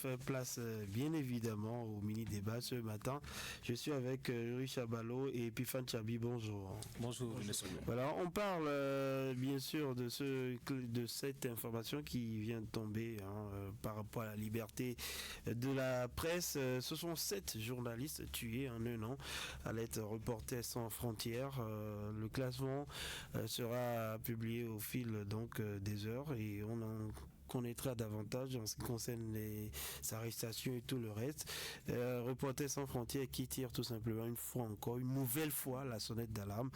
fait place bien évidemment au mini-débat ce matin. Je suis avec Richard Ballot et Epiphane Tchabi. Bonjour. Bonjour. Voilà, on parle bien sûr de cette information qui vient de tomber par rapport à la liberté de la presse. Ce sont 7 journalistes tués en un an à l'aide Reporters sans frontières. Le classement sera publié au fil donc des heures et on en connaîtra davantage en ce qui concerne les arrestations et tout le reste. Reporters sans frontières qui tire tout simplement une nouvelle fois la sonnette d'alarme,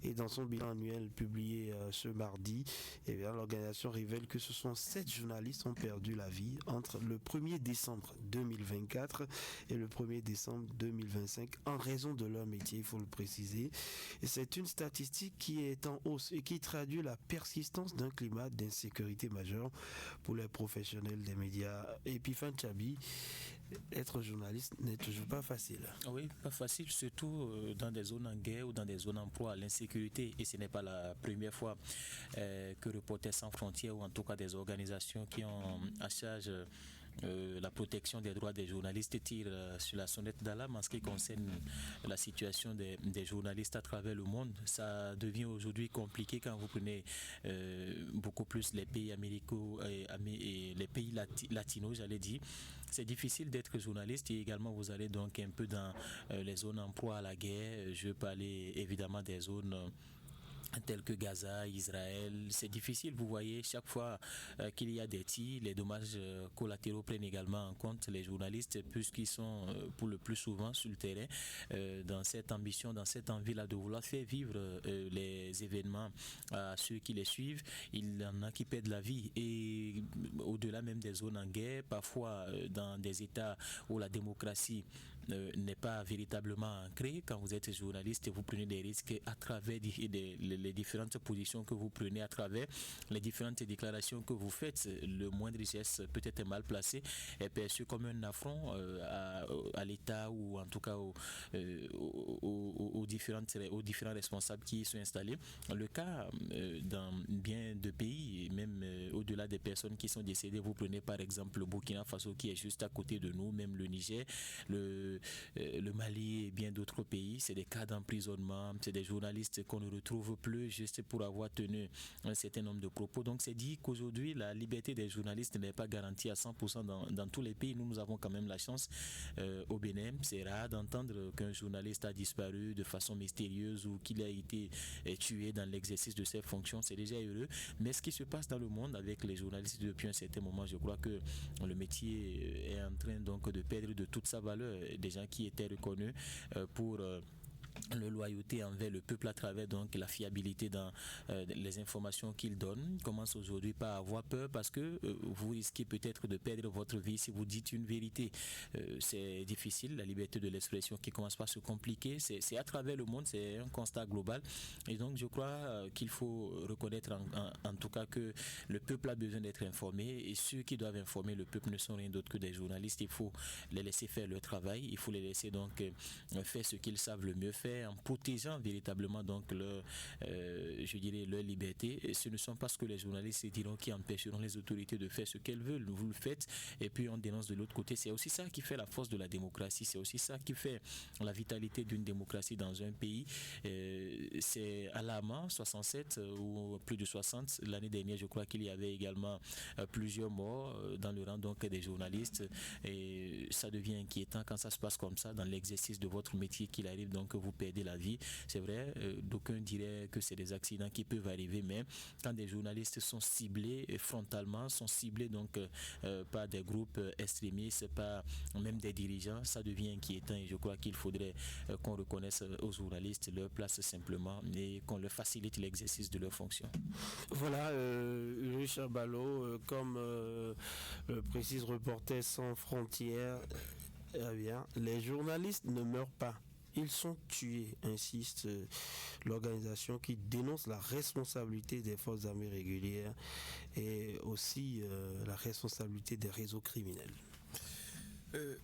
et dans son bilan annuel publié ce mardi, l'organisation révèle que ce sont 7 journalistes qui ont perdu la vie entre le 1er décembre 2024 et le 1er décembre 2025 en raison de leur métier, il faut le préciser. Et c'est une statistique qui est en hausse et qui traduit la persistance d'un climat d'insécurité majeure pour les professionnels des médias. Epiphane Tchabi, être journaliste n'est toujours pas facile. Oui, pas facile, surtout dans des zones en guerre ou dans des zones en proie à l'insécurité. Et ce n'est pas la première fois que Reporters sans frontières, ou en tout cas des organisations qui ont à charge la protection des droits des journalistes, tirent sur la sonnette d'alarme en ce qui concerne la situation des journalistes à travers le monde. Ça devient aujourd'hui compliqué quand vous prenez beaucoup plus les pays américaux et les pays latinos, j'allais dire. C'est difficile d'être journaliste, et également vous allez donc un peu dans les zones en proie à la guerre. Je veux parler évidemment des zones tels que Gaza, Israël. C'est difficile, vous voyez, chaque fois qu'il y a des tirs, les dommages collatéraux prennent également en compte les journalistes, puisqu'ils sont pour le plus souvent sur le terrain dans cette ambition, dans cette envie-là de vouloir faire vivre les événements à ceux qui les suivent. Il y en a qui perdent la vie, et au-delà même des zones en guerre, parfois dans des États où la démocratie n'est pas véritablement ancrée. Quand vous êtes journaliste, vous prenez des risques à travers les différentes positions que vous prenez, à travers les différentes déclarations que vous faites. Le moindre geste peut-être mal placé est perçu comme un affront à l'État, ou en tout cas aux différents responsables qui y sont installés. Le cas dans bien de pays, et même au-delà des personnes qui sont décédées, vous prenez par exemple le Burkina Faso qui est juste à côté de nous, même le Niger, le Mali et bien d'autres pays. C'est des cas d'emprisonnement, c'est des journalistes qu'on ne retrouve plus juste pour avoir tenu un certain nombre de propos. Donc c'est dit qu'aujourd'hui la liberté des journalistes n'est pas garantie à 100% dans tous les pays. Nous avons quand même la chance au Bénin. C'est rare d'entendre qu'un journaliste a disparu de façon mystérieuse ou qu'il a été tué dans l'exercice de ses fonctions. C'est déjà heureux. Mais ce qui se passe dans le monde avec les journalistes depuis un certain moment, je crois que le métier est en train donc de perdre de toute sa valeur. Des gens qui étaient reconnus pour le loyauté envers le peuple à travers donc la fiabilité dans les informations qu'il donne, commence aujourd'hui par avoir peur, parce que vous risquez peut-être de perdre votre vie si vous dites une vérité. C'est difficile, la liberté de l'expression qui commence par se compliquer. C'est à travers le monde, c'est un constat global, et donc je crois qu'il faut reconnaître en tout cas que le peuple a besoin d'être informé, et ceux qui doivent informer le peuple ne sont rien d'autre que des journalistes. Il faut les laisser faire leur travail, il faut les laisser donc faire ce qu'ils savent le mieux faire, en protégeant véritablement donc leur liberté. Et ce ne sont pas ce que les journalistes diront qui empêcheront les autorités de faire ce qu'elles veulent. Vous le faites, et puis on dénonce de l'autre côté. C'est aussi ça qui fait la force de la démocratie, c'est aussi ça qui fait la vitalité d'une démocratie dans un pays. C'est alarmant, 67 ou plus de 60 l'année dernière, je crois qu'il y avait également plusieurs morts dans le rang donc des journalistes, et ça devient inquiétant quand ça se passe comme ça dans l'exercice de votre métier, qu'il arrive donc que vous perdez la vie. C'est vrai, d'aucuns diraient que c'est des accidents qui peuvent arriver, mais quand des journalistes sont ciblés frontalement, sont ciblés donc par des groupes extrémistes, par même des dirigeants, ça devient inquiétant, et je crois qu'il faudrait qu'on reconnaisse aux journalistes leur place simplement, et qu'on leur facilite l'exercice de leurs fonctions. Voilà, Richard Ballot, comme précise Reporters sans frontières, les journalistes ne meurent pas. Ils sont tués, insiste l'organisation qui dénonce la responsabilité des forces armées régulières et aussi la responsabilité des réseaux criminels.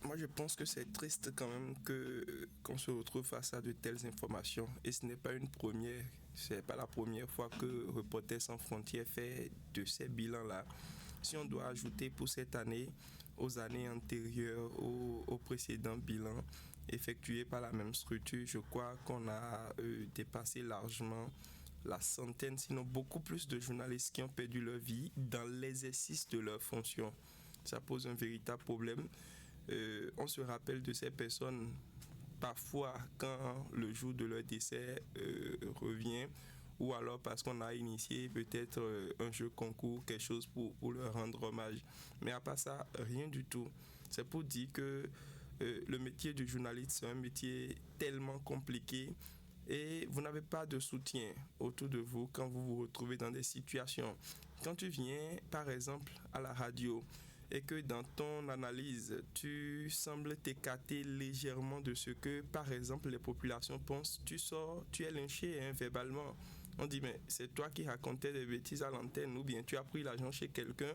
Moi je pense que c'est triste quand même qu'on se retrouve face à de telles informations, et ce n'est pas la première fois que Reporters sans frontières fait de ces bilans-là. Si on doit ajouter pour cette année aux années antérieures, au précédent bilan effectué par la même structure, je crois qu'on a dépassé largement la centaine, sinon beaucoup plus de journalistes qui ont perdu leur vie dans l'exercice de leurs fonctions. Ça pose un véritable problème. On se rappelle de ces personnes parfois quand le jour de leur décès revient, ou alors parce qu'on a initié peut-être un jeu concours, quelque chose pour leur rendre hommage. Mais à part ça, rien du tout. C'est pour dire que le métier du journaliste, c'est un métier tellement compliqué et vous n'avez pas de soutien autour de vous quand vous vous retrouvez dans des situations. Quand tu viens, par exemple, à la radio et que dans ton analyse, tu sembles t'écarter légèrement de ce que, par exemple, les populations pensent, tu sors, tu es lynché verbalement. On dit, mais c'est toi qui racontais des bêtises à l'antenne ou bien tu as pris l'argent chez quelqu'un.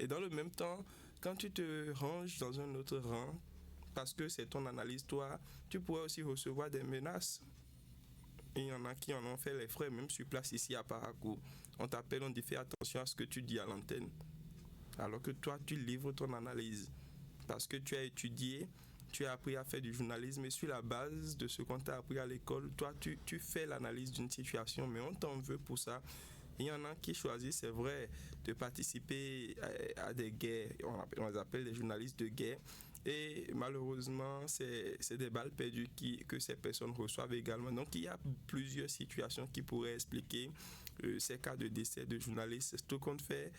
Et dans le même temps, quand tu te ranges dans un autre rang, parce que c'est ton analyse, toi, tu pourrais aussi recevoir des menaces. Il y en a qui en ont fait les frais, même sur place ici à Parakou. On t'appelle, on dit fais attention à ce que tu dis à l'antenne. Alors que toi, tu livres ton analyse. Parce que tu as étudié, tu as appris à faire du journalisme et sur la base de ce qu'on t'a appris à l'école, toi, tu fais l'analyse d'une situation, mais on t'en veut pour ça. Il y en a qui choisissent, c'est vrai, de participer à des guerres. On les appelle des journalistes de guerre. Et malheureusement, c'est des balles perdues que ces personnes reçoivent également. Donc, il y a plusieurs situations qui pourraient expliquer ces cas de décès de journalistes. Tout compte fait,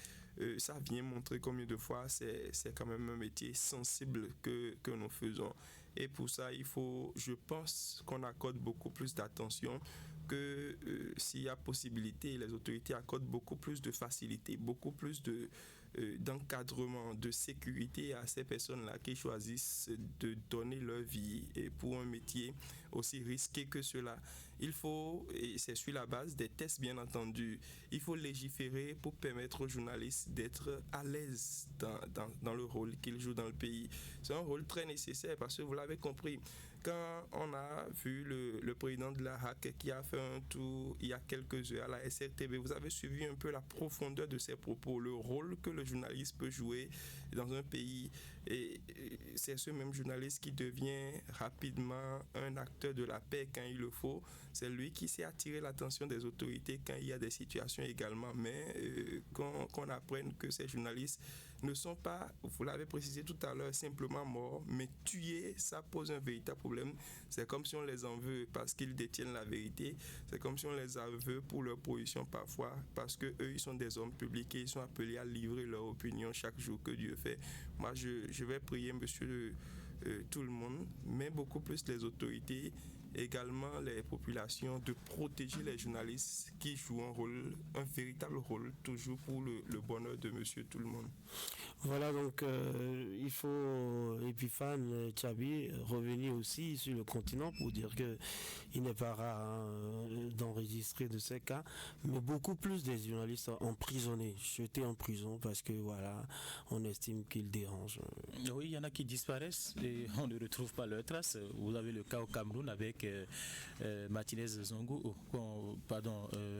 ça vient montrer combien de fois c'est quand même un métier sensible que nous faisons. Et pour ça, il faut, je pense, qu'on accorde beaucoup plus d'attention, que s'il y a possibilité, les autorités accordent beaucoup plus de facilité, beaucoup plus d'encadrement, de sécurité à ces personnes-là qui choisissent de donner leur vie et pour un métier aussi risqué que cela. Il faut, et c'est sur la base des tests bien entendu, il faut légiférer pour permettre aux journalistes d'être à l'aise dans le rôle qu'ils jouent dans le pays. C'est un rôle très nécessaire parce que vous l'avez compris, quand on a vu le président de la HAC qui a fait un tour il y a quelques heures à la SRTV, vous avez suivi un peu la profondeur de ses propos, le rôle que le journaliste peut jouer dans un pays. Et c'est ce même journaliste qui devient rapidement un acteur de la paix quand il le faut. C'est lui qui sait attirer l'attention des autorités quand il y a des situations également. Mais qu'on apprenne que ces journalistes ne sont pas, vous l'avez précisé tout à l'heure, simplement morts, mais tués, ça pose un véritable problème. C'est comme si on les en veut parce qu'ils détiennent la vérité. C'est comme si on les en veut pour leur position parfois, parce qu'eux, ils sont des hommes publics et ils sont appelés à livrer leur opinion chaque jour que Dieu fait. Moi, je vais prier, monsieur, tout le monde, mais beaucoup plus les autorités, également les populations, de protéger les journalistes qui jouent un véritable rôle, toujours pour le bonheur de monsieur tout le monde. Voilà, donc il faut, Epiphane Tchabi, revenir aussi sur le continent pour dire qu'il n'est pas rare d'enregistrer de ces cas, mais beaucoup plus des journalistes emprisonnés, jetés en prison parce que voilà, on estime qu'ils dérangent. Oui, il y en a qui disparaissent et on ne retrouve pas leurs traces. Vous avez le cas au Cameroun avec Martinez Zongo,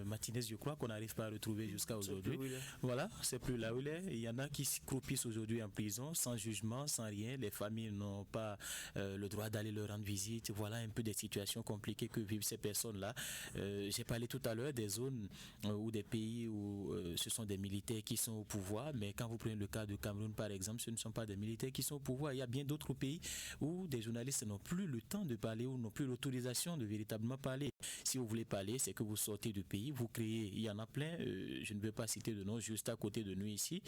Martinez, je crois qu'on n'arrive pas à retrouver jusqu'à aujourd'hui. Voilà, c'est plus là où il est. Il y en a qui croupissent aujourd'hui en prison, sans jugement, sans rien. Les familles n'ont pas le droit d'aller leur rendre visite. Voilà un peu des situations compliquées que vivent ces personnes-là. J'ai parlé tout à l'heure des zones ou des pays où ce sont des militaires qui sont au pouvoir, mais quand vous prenez le cas du Cameroun, par exemple, ce ne sont pas des militaires qui sont au pouvoir. Il y a bien d'autres pays où des journalistes n'ont plus le temps de parler ou n'ont plus l'autorisation de véritablement parler. Si vous voulez parler, c'est que vous sortez du pays, vous créez, il y en a plein, je ne veux pas citer de nom juste à côté de nous ici,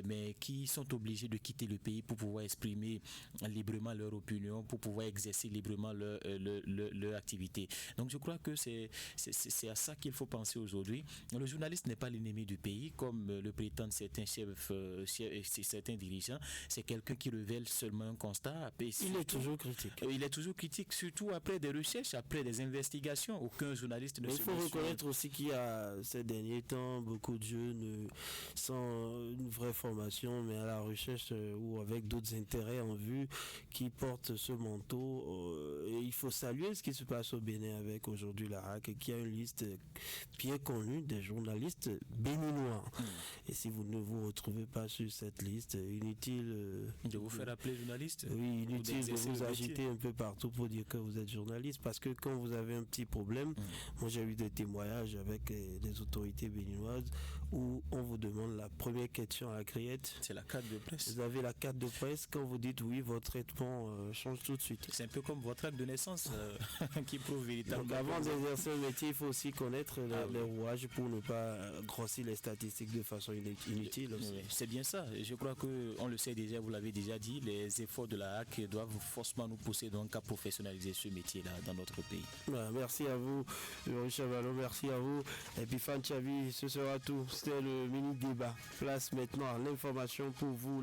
mais qui sont obligés de quitter le pays pour pouvoir exprimer librement leur opinion, pour pouvoir exercer librement leur activité. Donc je crois que c'est à ça qu'il faut penser aujourd'hui. Le journaliste n'est pas l'ennemi du pays, comme le prétendent certains chefs, certains dirigeants. C'est quelqu'un qui révèle seulement un constat. Il est toujours critique. Il est toujours critique, surtout après des recherches, après des investigations information. Aucun journaliste ne Mais se il faut met reconnaître aussi qu'il y a ces derniers temps beaucoup de jeunes sans une vraie formation, mais à la recherche ou avec d'autres intérêts en vue qui portent ce manteau. Et il faut saluer ce qui se passe au Bénin avec aujourd'hui la RAC, qui a une liste bien connue des journalistes béninois. Et si vous ne vous retrouvez pas sur cette liste, inutile de vous faire appeler journaliste. Oui, inutile de vous agiter un peu partout pour dire que vous êtes journaliste, parce que quand vous avez un petit problème, moi j'ai eu des témoignages avec des autorités béninoises où on vous demande la première question à la criette. C'est la carte de presse. Vous avez la carte de presse, quand vous dites oui, votre traitement change tout de suite. C'est un peu comme votre acte de naissance qui prouve véritablement. Donc avant d'exercer un métier, il faut aussi connaître les rouages pour ne pas grossir les statistiques de façon inutile aussi. Oui, c'est bien ça. Je crois qu'on le sait déjà, vous l'avez déjà dit, les efforts de la HAC doivent forcément nous pousser donc à professionnaliser ce métier-là dans notre pays. Merci à vous, Richard Vallon, merci à vous. Et puis Fan Chavi, ce sera tout. C'était le mini débat. Place maintenant à l'information pour vous.